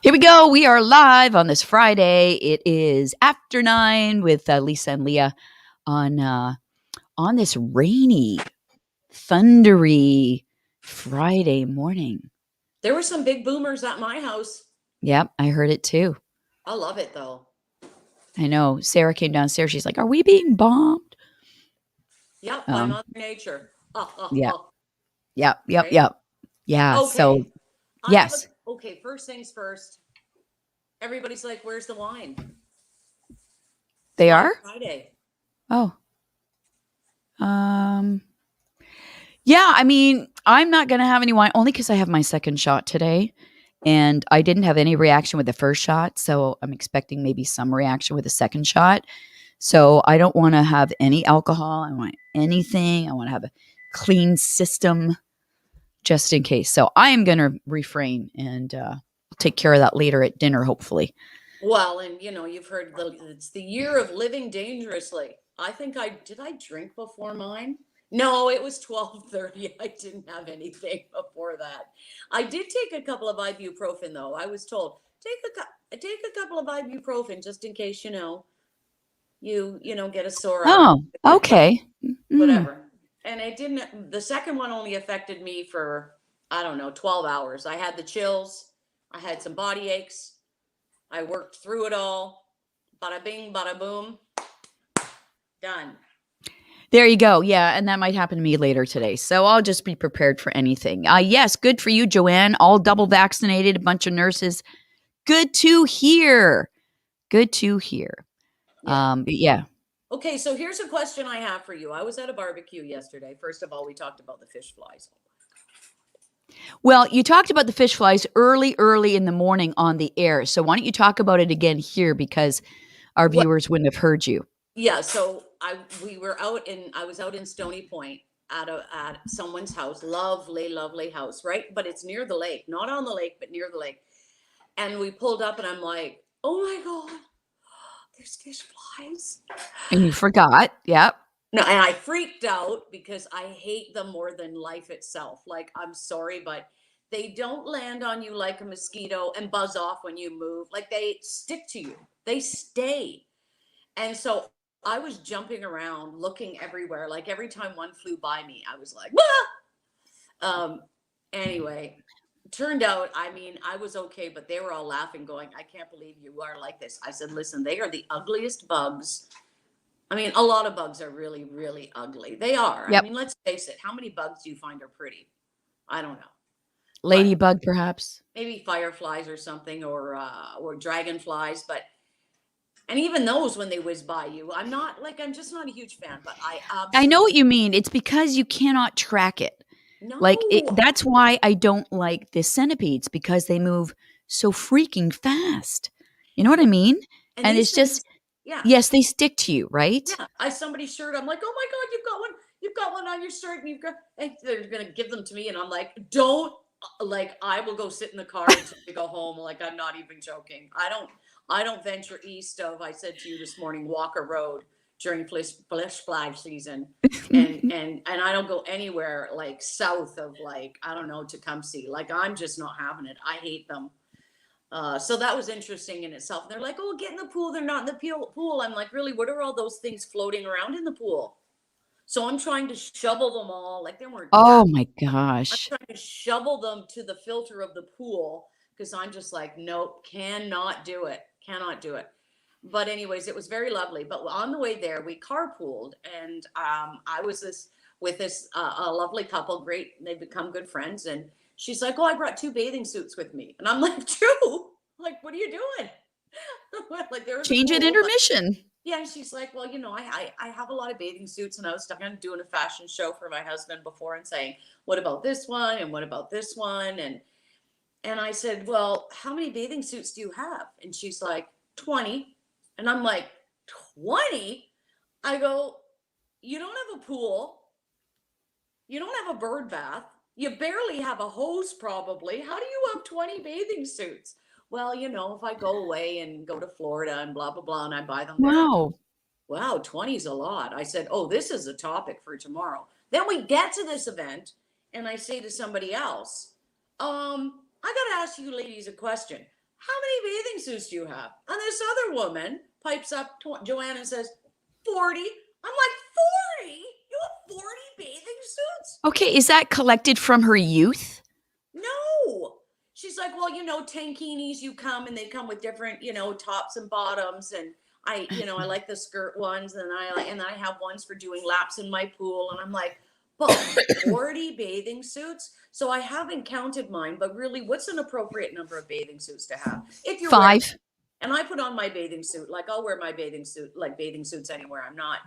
Here we go. We are live on this Friday. It is after 9 with Lisa and Leah on this rainy, thundery Friday morning. There were some big boomers at my house. Yep, I heard it too. I love it though. I know. Sarah came downstairs. She's like, "Are we being bombed?" Yep, by Um, Mother Nature. yeah, yep. Right? Yeah. So Okay. I have yes, a okay, first things first. Everybody's like, where's the wine? It's they Wine are. Friday. Oh, um, yeah. I mean, I'm not gonna have any wine only because I have my second shot today. And I didn't have any reaction with the first shot, so I'm expecting maybe some reaction with the second shot. So I don't want to have any alcohol. I want anything. I want to have a clean system just in case. So I am going to refrain and take care of that later at dinner, hopefully. Well, and you've heard it's the year of living dangerously. I think I drink before mine? No, it was 12:30. I didn't have anything before that. I did take a couple of ibuprofen though. I was told take a couple of ibuprofen just in case, you get a sore out Oh, of it, but okay. Mm. whatever. And it didn't, the second one only affected me for, I don't know, 12 hours. I had the chills, I had some body aches, I worked through it all. Bada bing, bada boom, done. There you go. Yeah, and that might happen to me later today. So I'll just be prepared for anything. Yes, good for you, Joanne. All double vaccinated, a bunch of nurses. Good to hear. Good to hear. Yeah. But yeah. Okay, so here's a question I have for you. I was at a barbecue yesterday. First of all, we talked about the fish flies. Well, you talked about the fish flies early in the morning on the air. So why don't you talk about it again here because our What? viewers wouldn't have heard you. Yeah, so I was out in Stony Point at someone's house. Lovely, lovely house, right? But it's near the lake, not on the lake, but near the lake. And we pulled up and I'm like, "Oh my God, there's fish flies." And you forgot. Yep. No, and I freaked out because I hate them more than life itself. Like, I'm sorry, but they don't land on you like a mosquito and buzz off when you move. Like, they stick to you. They stay. And so I was jumping around, looking everywhere. Like every time one flew by me, I was like, "Ah!" Anyway, turned out, I mean, I was okay, but they were all laughing, going, "I can't believe you are like this." I said, "Listen, they are the ugliest bugs. I mean, a lot of bugs are really, really ugly. They are. I Yep. mean, let's face it. How many bugs do you find are pretty? I don't know, but Ladybug, perhaps. maybe fireflies or something, or dragonflies. But and even those, when they whiz by you, I'm just not a huge fan. But I I know absolutely what you mean. It's because you cannot track it. no. That's why I don't like the centipedes because they move so freaking fast. You know what I Yeah, mean? and And these it's just, things, yeah, yes, they stick to you, right? yeah. I somebody's shirt. I'm like, "Oh my God, you've got one. You've got one on your shirt, and you've got." And they're gonna give them to me, and I'm like, "Don't." Like, I will go sit in the car until we go home. Like, I'm not even joking. I don't venture east of. I said to you this morning, Walker Road during flesh flag season, and I don't go anywhere like south of, like, I don't know, Tecumseh. Like, I'm just not having it. I hate them. So that was interesting in itself. They're like, "Oh, get in the pool." They're not in the pool. I'm like, "Really? What are all those things floating around in the pool?" So I'm trying to shovel them all. Like, they weren't that. Oh my I'm gosh. trying to shovel them to the filter of the pool because I'm just like, nope, cannot do it. Cannot do it. But anyways, it was very lovely. But on the way there, we carpooled, and I was this with this a lovely couple. Great, they've become good friends, and she's like, "Oh, I brought two bathing suits with me," and I'm like, "True? Like, what are you doing?" Like, there was a Change at pool, but intermission. yeah, and she's like, "Well, I have a lot of bathing suits, and I was stuck on doing a fashion show for my husband before, and saying, what about this one, and what about this one?" And I said, "Well, how many bathing suits do you have?" And she's like, 20. And I'm like, 20? I go, "You don't have a pool. You don't have a bird bath. You barely have a hose, probably. How do you have 20 bathing suits?" "Well, if I go away and go to Florida and blah, blah, blah, and I buy them there." Wow. Wow, 20 is a lot. I said, "Oh, this is a topic for tomorrow." Then we get to this event, and I say to somebody else, I got to ask you ladies a question. how many bathing suits do you have? And this other woman pipes up to Joanne and says, 40. I'm like, 40? You have 40 bathing suits? Okay, is that collected from her youth? No. She's like, well, tankinis, you come and they come with different, tops and bottoms. And I like the skirt ones, and I have ones for doing laps in my pool. And I'm like, but 40 bathing suits? So I haven't counted mine, but really, what's an appropriate number of bathing suits to have? If you're wearing, 5. and I put on my bathing suit, like I'll wear my bathing suit, like bathing suits anywhere. I'm not,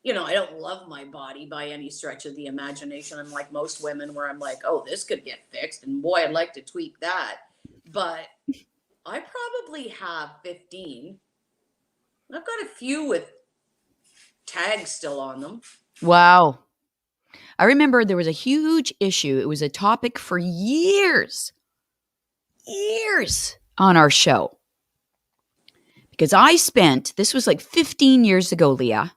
I don't love my body by any stretch of the imagination. I'm like most women where I'm like, oh, this could get fixed. And boy, I'd like to tweak that. But I probably have 15. I've got a few with tags still on them. Wow. I remember there was a huge issue. It was a topic for years on our show. Because this was like 15 years ago, Leah,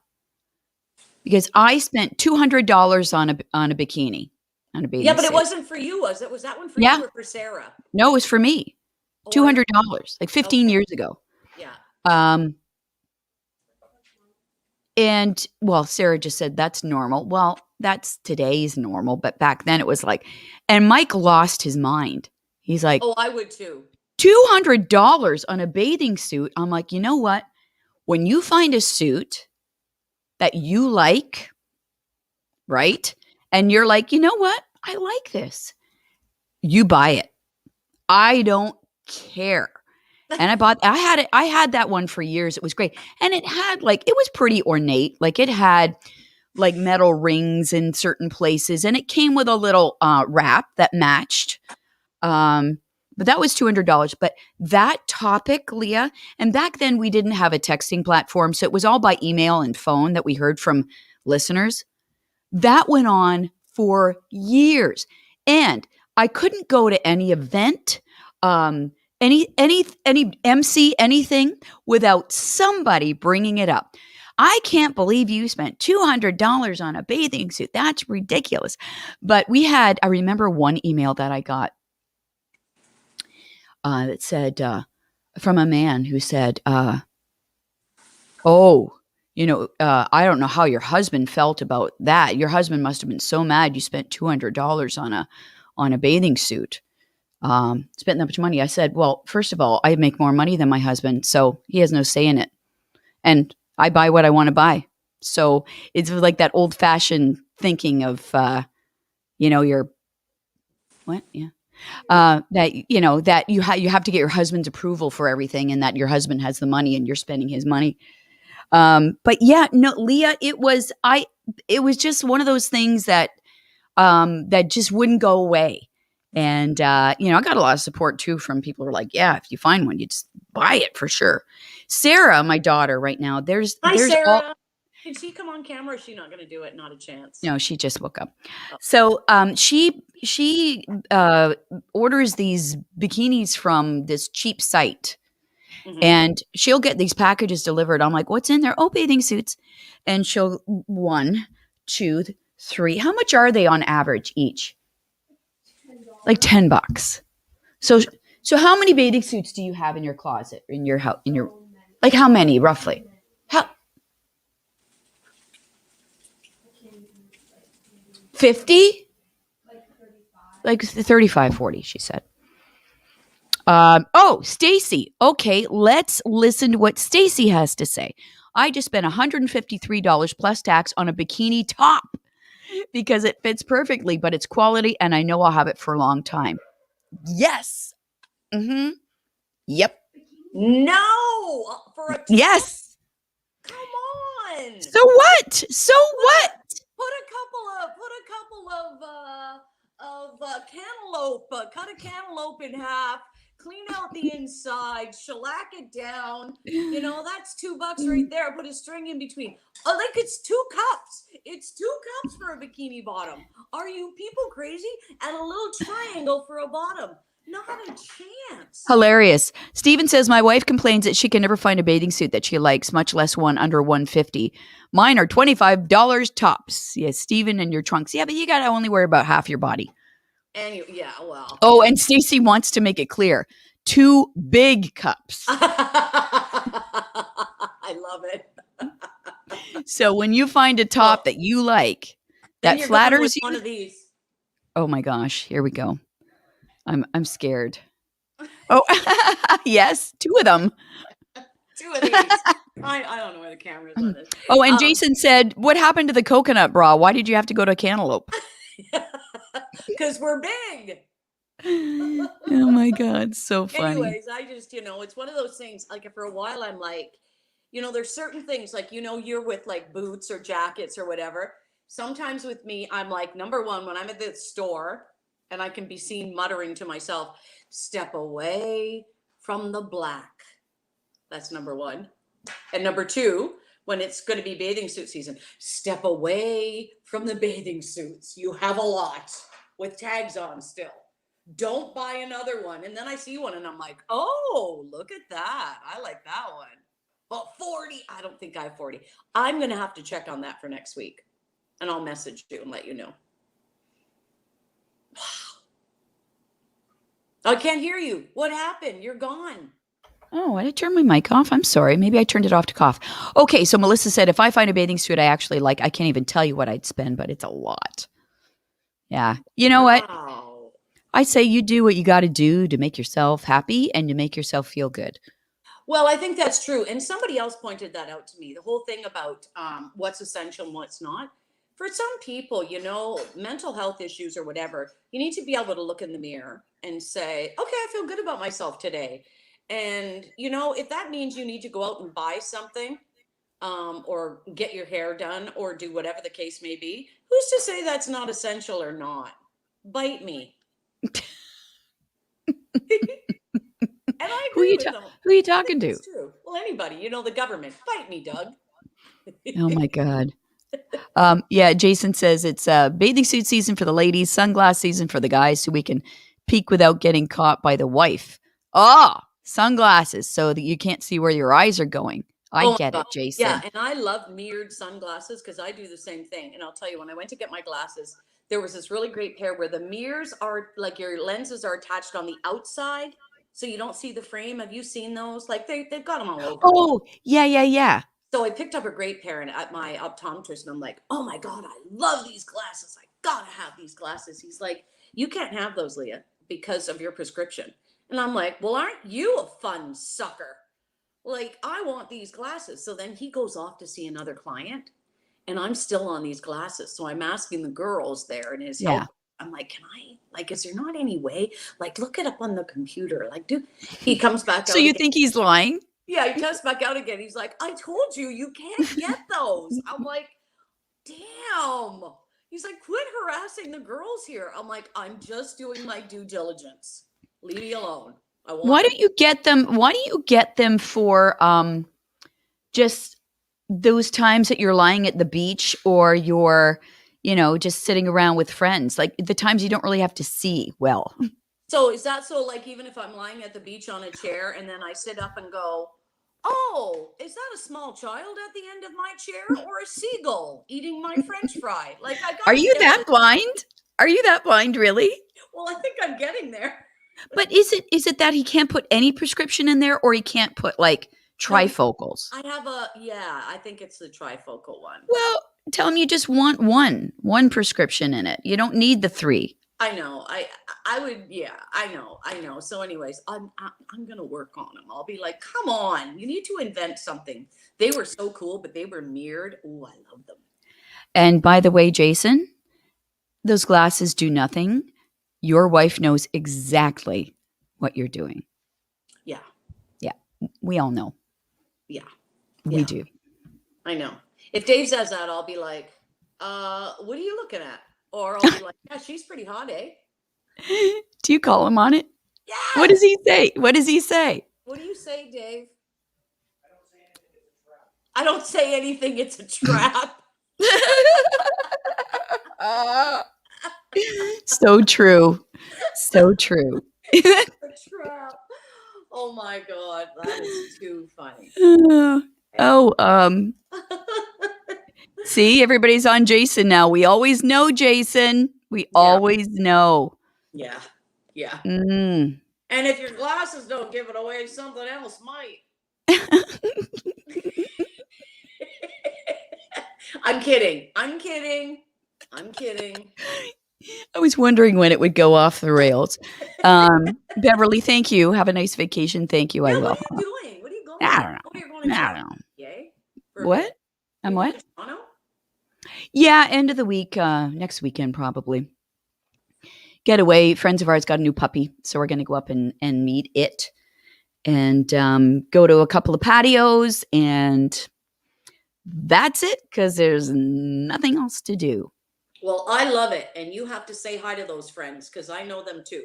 because I spent $200 on a bikini, on a bathing Yeah, but suit. it wasn't for you, was it? Was that one for Yeah. you or for Sarah? No, it was for me. $200, like 15 years ago. Yeah. And well, Sarah just said that's normal. Well, that's today's normal, but back then it was like, and Mike lost his mind. He's like, oh, I would too. $200 on a bathing suit. I'm like, you know what? When you find a suit that you like, right? And you're like, you know what? I like this. You buy it. I don't care. And I had that one for years. It was great. And it was pretty ornate. Like it had like metal rings in certain places, and it came with a little wrap that matched. But that was $200. But that topic, Leah, and back then we didn't have a texting platform. So it was all by email and phone that we heard from listeners. That went on for years. And I couldn't go to any event, any MC, anything without somebody bringing it up. I can't believe you spent $200 on a bathing suit. That's ridiculous. But I remember one email that I got that said, from a man who said, I don't know how your husband felt about that. Your husband must have been so mad you spent $200 on a bathing suit. Spent that much money. I said, well, first of all, I make more money than my husband, so he has no say in it. And I buy what I want to buy. So it's like that old fashioned thinking of, your what? Yeah. That you have to get your husband's approval for everything, and that your husband has the money and you're spending his money. But yeah, no, Leah, it was just one of those things that just wouldn't go away. And, I got a lot of support too from people who are like, yeah, if you find one, you just buy it for sure. Sarah, my daughter right now, Hi, Sarah. Can she come on camera, or is she not going to do it? Not a chance. No, she just woke up. Oh. So she orders these bikinis from this cheap site. Mm-hmm. And she'll get these packages delivered. I'm like, what's in there? Oh, bathing suits. And she'll 1, 2, 3. How much are they on average each? Like $10. So how many bathing suits do you have in your closet, in your house, like how many roughly? 50? Like 35, 40, she said. Stacy. Okay, let's listen to what Stacy has to say. I just spent $153 plus tax on a bikini top because it fits perfectly, but it's quality and I know I'll have it for a long time. Yes. Mm-hmm. Yep. No. For a top? Yes. Come on. So what? Put a couple of cantaloupe. Cut a cantaloupe in half. Clean out the inside. Shellac it down. That's $2 right there. Put a string in between. Like it's 2 cups. It's 2 cups for a bikini bottom. Are you people crazy? And a little triangle for a bottom. Not a chance. Hilarious. Steven says, my wife complains that she can never find a bathing suit that she likes, much less one under $150. Mine are $25 tops. Yes, Steven, and your trunks. Yeah, but you got to only wear about half your body. Yeah, well. Oh, and Stacy wants to make it clear. 2 big cups. I love it. So when you find a top that you like, Then that you're going with flatters one you. of these. Oh my gosh, here we go. I'm scared. Oh, yes, 2 of them. 2 of these. I don't know where the camera is on this. Oh, and Jason said, "What happened to the coconut bra? Why did you have to go to Cantaloupe?" Because we're big. Oh my god, so funny. Anyways, I just, it's one of those things. Like, for a while, I'm like, there's certain things like, you're with like boots or jackets or whatever. Sometimes with me, I'm like, number one, when I'm at the store and I can be seen muttering to myself, step away from the black. That's number one. And number two, when it's going to be bathing suit season, step away from the bathing suits. You have a lot with tags on still. Don't buy another one. And then I see one and I'm like, oh, look at that. I like that one. But 40, I don't think I have 40. I'm going to have to check on that for next week. And I'll message you and let you know. Wow. I can't hear you. What happened? You're gone. Oh, I did turn my mic off. I'm sorry. Maybe I turned it off to cough. Okay, so Melissa said if I find a bathing suit I actually like, I can't even tell you what I'd spend, but it's a lot. Yeah. You know what? Wow. I say you do what you got to do to make yourself happy and to make yourself feel good. Well, I think that's true. And somebody else pointed that out to me. The whole thing about what's essential and what's not. For some people, mental health issues or whatever, you need to be able to look in the mirror and say, okay, I feel good about myself today. And, if that means you need to go out and buy something or get your hair done or do whatever the case may be, who's to say that's not essential or not? Bite me. And I Who agree with them. are you talking to? It's true. Well, anybody, the government. Bite me, Doug. Oh my God. Yeah, Jason says it's bathing suit season for the ladies, sunglass season for the guys, so we can peek without getting caught by the wife. Oh, sunglasses so that you can't see where your eyes are going. I get it, Jason. Yeah, and I love mirrored sunglasses because I do the same thing. And I'll tell you, when I went to get my glasses, there was this really great pair where the mirrors are like your lenses are attached on the outside, so you don't see the frame. Have you seen those? Like they've got them all over. Oh, yeah. So I picked up a great pair and at my optometrist, and I'm like, oh my God, I love these glasses. I gotta have these glasses. He's like, you can't have those, Leah, because of your prescription. And I'm like, well, aren't you a fun sucker? Like, I want these glasses. So then he goes off to see another client, and I'm still on these glasses. So I'm asking the girls there in his help. I'm like, can I, like, is there not any way? Like, look it up on the computer. Like, he comes back out. So you think he's lying? Yeah, he comes back out again. He's like, I told you, you can't get those. I'm like, damn. He's like, quit harassing the girls here. I'm like, I'm just doing my due diligence. Leave me alone. Why don't you get them? Why don't you get them for just those times that you're lying at the beach or you're, just sitting around with friends, like the times you don't really have to see well. So is that so, like, even if I'm lying at the beach on a chair and then I sit up and go, oh, is that a small child at the end of my chair or a seagull eating my French fry? Like, Are you that blind? Are you that blind, really? Well, I think I'm getting there. But is it that he can't put any prescription in there, or he can't put like trifocals? I think it's the trifocal one. Well, tell him you just want one prescription in it. You don't need the 3. I know. I would. Yeah, I know. So, anyways, I'm gonna work on them. I'll be like, come on, you need to invent something. They were so cool, but they were mirrored. Oh, I love them. And by the way, Jason, those glasses do nothing. Your wife knows exactly what you're doing. Yeah. Yeah. We all know. Yeah. We do. I know. If Dave says that, I'll be like, what are you looking at? Or I'll be like, yeah, she's pretty hot, eh? Do you call him on it? Yeah. What does he say? What does he say? What do you say, Dave? I don't say anything, it's a trap. So true. So true. A trap. Oh my God, that is too funny. See, everybody's on Jason now. We always know Jason. We always know. Yeah. Yeah. And if your glasses don't give it away, something else might. I'm kidding. I'm kidding. I'm kidding. I was wondering when it would go off the rails. Beverly, thank you. Have a nice vacation. Thank you. I Yeah, what will. are you doing? What are you I going? don't Oh, you're going know. to I Toronto. don't know. Yay. For a What? bit. I'm You're going what? to Toronto? Yeah, end of the week, next weekend probably. Get away. Friends of ours got a new puppy, so we're going to go up and meet it, and go to a couple of patios, and that's it because there's nothing else to do. Well, I love it. And you have to say hi to those friends because I know them too.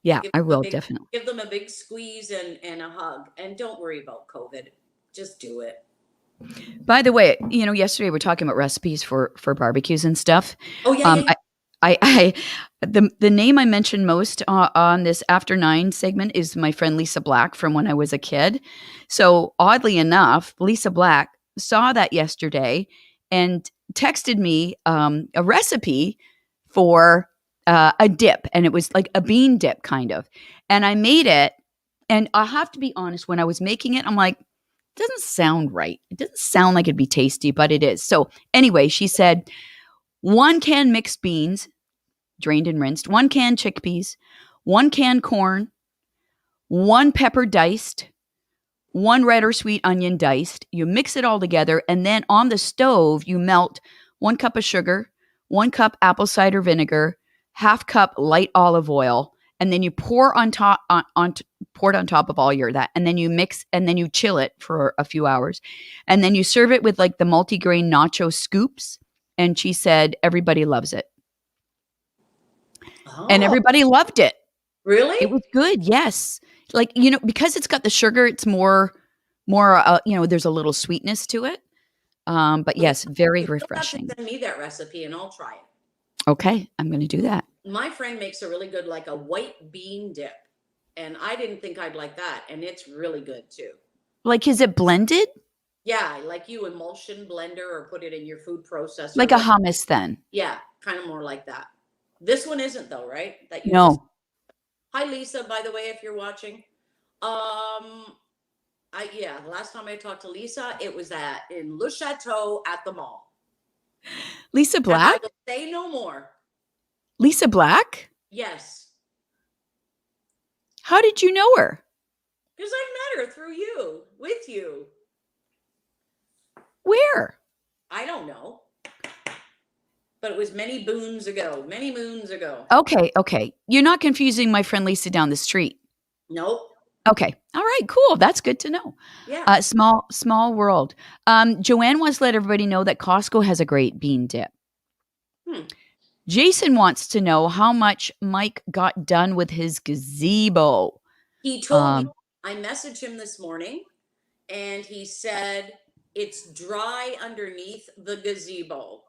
Yeah, Give I them a will big definitely. give them a big squeeze and a hug. And don't worry about COVID. Just do it. By the way, yesterday we were talking about recipes for barbecues and stuff. Oh yeah, yeah, Um, yeah. I the name I mentioned most on this After 9 segment is my friend Lisa Black from when I was a kid. So oddly enough, Lisa Black saw that yesterday and texted me a recipe for a dip, and it was like a bean dip kind of. And I made it, and I have to be honest, when I was making it, I'm like, doesn't sound right. It doesn't sound like it'd be tasty, but it is. So anyway, she said 1 can mixed beans, drained and rinsed, 1 can chickpeas, 1 can corn, 1 pepper diced, 1 red or sweet onion diced. You mix it all together, and then on the stove, you melt 1 cup of sugar, 1 cup apple cider vinegar, ½ cup light olive oil, and then you pour on top pour it on top of all your that, and then you mix, and then you chill it for a few hours, and then you serve it with like the multigrain nacho scoops. And she said everybody loves it, and Oh, everybody loved it. really? It was good, yes. Like, because it's got the sugar, it's more, there's a little sweetness to it. But Well, yes, very you'll have to refreshing. send me that recipe and I'll try it. Okay, I'm gonna do that. My friend makes a really good like a white bean dip. And I didn't think I'd like that. And it's really good too. Like, is it blended? Yeah, like you emulsion blender or put it in your food processor. Like a hummus then? Yeah, kind of more like that. This one isn't though, right? That you just. No. Hi Lisa, by the way, if you're watching. Yeah, the last time I talked to Lisa, it was at in Le Chateau at the mall. Lisa And I Black? will say no more. Lisa Black? Yes. How did you know her? Because I met her through you, with you. Where? I don't know. But it was many moons ago. Many moons ago. Okay. You're not confusing my friend Lisa down the street. Nope. Okay. All right, cool. That's good to know. Yeah. Small world. Joanne wants to let everybody know that Costco has a great bean dip. Hmm. Jason wants to know how much Mike got done with his gazebo. He told me, I messaged him this morning and he said it's dry underneath the gazebo.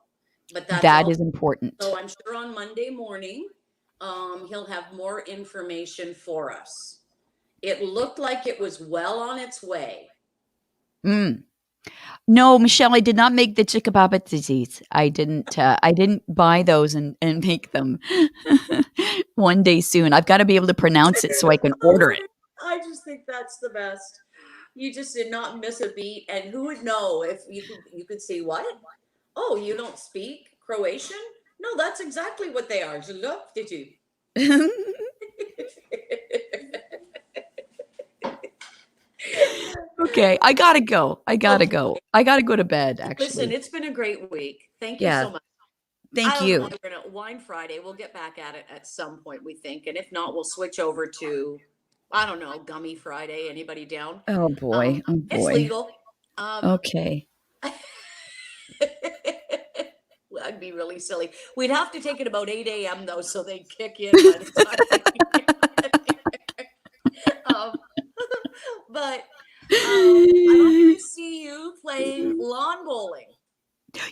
But that's That all. is important. So I'm sure on Monday morning, he'll have more information for us. It looked like it was well on its way. No, Michelle, I did not make the chickababa disease. I didn't buy those and make them. One day soon. I've got to be able to pronounce it so I can order it. I just think that's the best. You just did not miss a beat. And who would know if you could see what? Oh, you don't speak Croatian? No, that's exactly what they are. Look, did you? Okay, I gotta go. I gotta go to bed, actually. Listen, it's been a great week. Thank you Yeah. so much. Thank I don't you. know, we're gonna Wine Friday. We'll get back at it at some point, we think. And if not, we'll switch over to, I don't know, Gummy Friday. Anybody down? Oh boy. It's legal. Okay. That'd be really silly. We'd have to take it about 8 a.m. though, so they kick in by the time. But I hope to see you playing lawn bowling.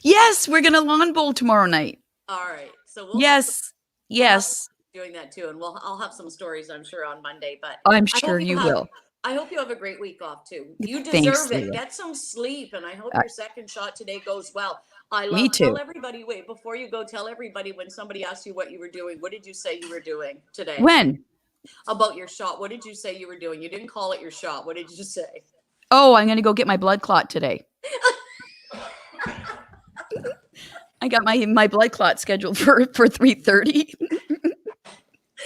Yes, we're gonna lawn bowl tomorrow night. All right. So we'll Yes. doing that too, and I'll have some stories I'm sure on Monday. But I'm I sure hope you will. I hope you have a great week off too. You Thanks, deserve it. Leah. Get some sleep, and I hope Uh, your second shot today goes well. Me Tell too. everybody. Wait, before you go, tell everybody when somebody asks you what you were doing. What did you say you were doing today? When? about your shot. What did you say you were doing? You didn't call it your shot. What did you say? Oh, I'm going to go get my blood clot today. I got my blood clot scheduled for 3:30.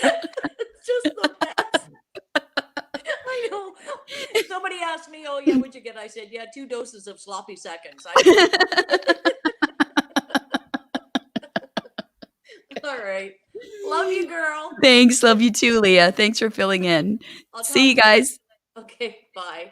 It's just the best. I know. Somebody asked me, "Oh yeah, what'd you get?" I said, "Yeah, 2 doses of sloppy seconds." All right. Love you, girl. Thanks. Love you too, Leah. Thanks for filling in. I'll See talk you to you later. guys. Okay, bye.